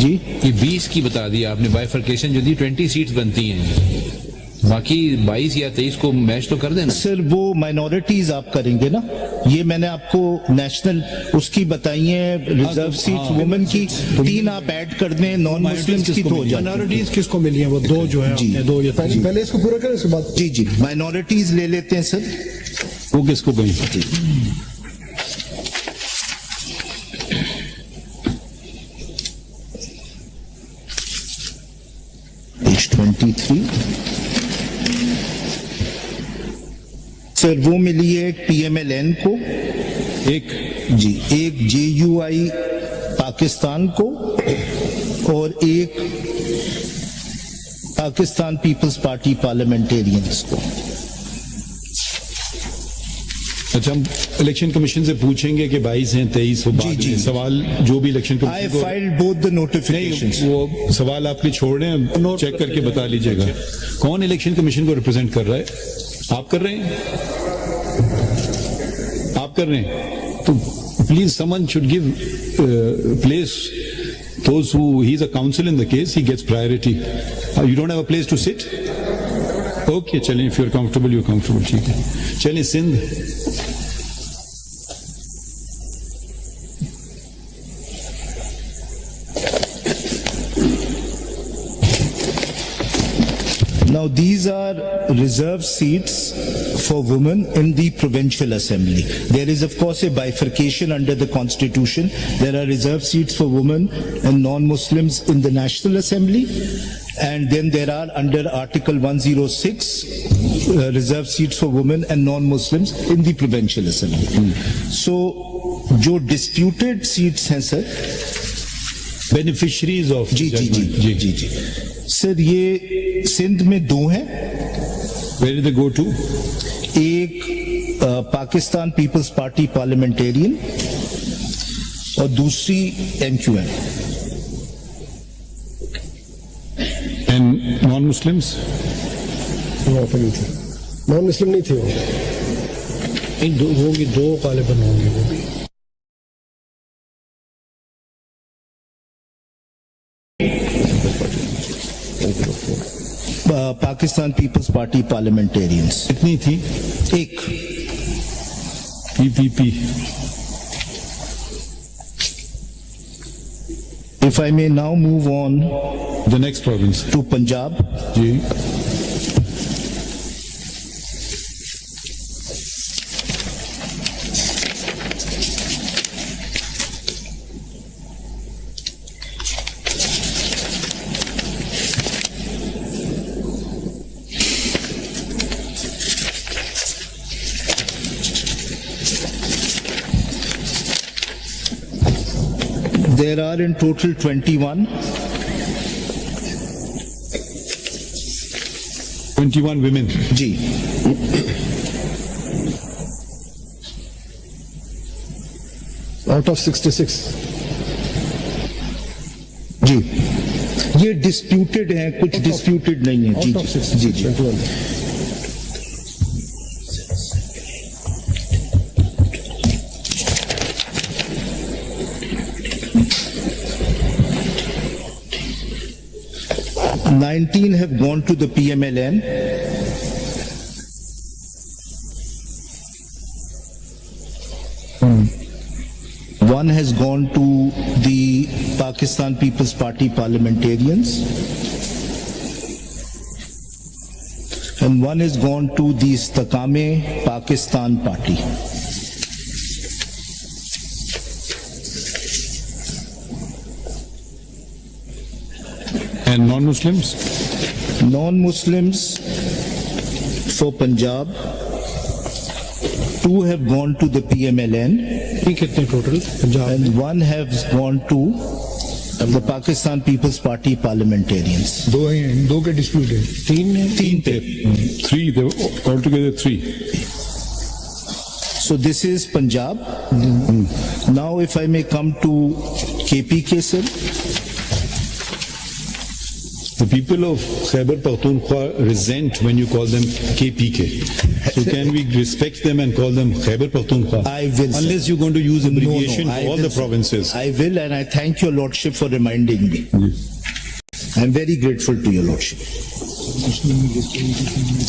जी ये 20 की बता दी आपने, बाइफर्केशन जो दी 20 सीट्स बनती हैं, बाकी 22 या 23 को मैच तो कर देना। सर वो माइनॉरिटीज आप करेंगे ना, ये मैंने आपको नेशनल उसकी बताई है, रिजर्व सीट्स वुमेन की 3 आप ऐड कर दें, नॉन मुस्लिम्स की 2 हो जाती। माइनॉरिटीज किसको मिली है? वो 2 जो है, जी। 2 या 3। पहले इसको पूरा करें, उसके बाद जी जी माइनॉरिटीज ले लेते हैं सर। वो किसको गई? पेज 23 सर, वो मिली है PMLN को, एक जी एक JUI पाकिस्तान को, और एक पाकिस्तान पीपल्स पार्टी पार्लियामेंटेरियंस को। अच्छा, हम इलेक्शन कमीशन से पूछेंगे कि 22 हैं 23 हो, बाद जी। में सवाल जो भी election I commission filed both the notifications. नहीं, वो सवाल आपके छोड़ रहे हैं, चेक करके बता लीजिएगा। कौन इलेक्शन कमीशन को रिप्रेजेंट कर रहा है? आप कर रहे हैं? आप कर रहे हैं? तो please someone should give place those who he's a counsel in the case, he gets priority. You don't have a place to sit? Okay, चलें, if you're comfortable, you're comfortable, ठीक है। चलें, Sindh. Now these are reserved seats for women in the provincial assembly. There is of course a bifurcation under the constitution. There are reserved seats for women and non-Muslims in the national assembly, and then there are under article 106 reserved seats for women and non-Muslims in the provincial assembly. So जो disputed seats हैं sir, beneficiaries of जी जी जी जी जी जी sir, ये सिंध में 2 हैं। Where did they go to? एक पाकिस्तान पीपल्स पार्टी पार्लियामेंटेरियन और दूसरी MQM। And non Muslims? वहाँ पे नहीं थे, नॉन मुस्लिम नहीं थे वो। इन 2 होंगी, 2 गालिबन होंगे वो भी। पाकिस्तान पीपल्स पार्टी पार्लियामेंटेरियंस कितनी थी? एक। PPP। If I may now move on the next province. to Punjab, जी। there are in total 21. 21 women। जी, आउट ऑफ 66। जी ये डिस्प्यूटेड हैं, कुछ डिस्प्यूटेड नहीं है। जी आउट ऑफ जी 66, जी जी 21। $19 have gone to the PMLN. One has gone to the Pakistan People's Party parliamentarians, and one has gone to the Istakame Pakistan Party. And non-Muslims? Non-Muslims for Punjab, 2 have gone to the PMLN, ये कितने total Punjab में? and 1 has gone to the Pakistan People's Party parliamentarians. 2 हैं, 2 के dispute है। 3 है। 3 थे. 3, they were altogether 3. So this is Punjab. Now if I may come to KPK, sir. The people of Khyber Pakhtunkhwa resent when you call them KPK. So can we respect them and call them Khyber Pakhtunkhwa? I will, sir. Unless you're going to use abbreviation I for all will, the sir. provinces. I will, and I thank your lordship for reminding me. I'm very grateful to your lordship.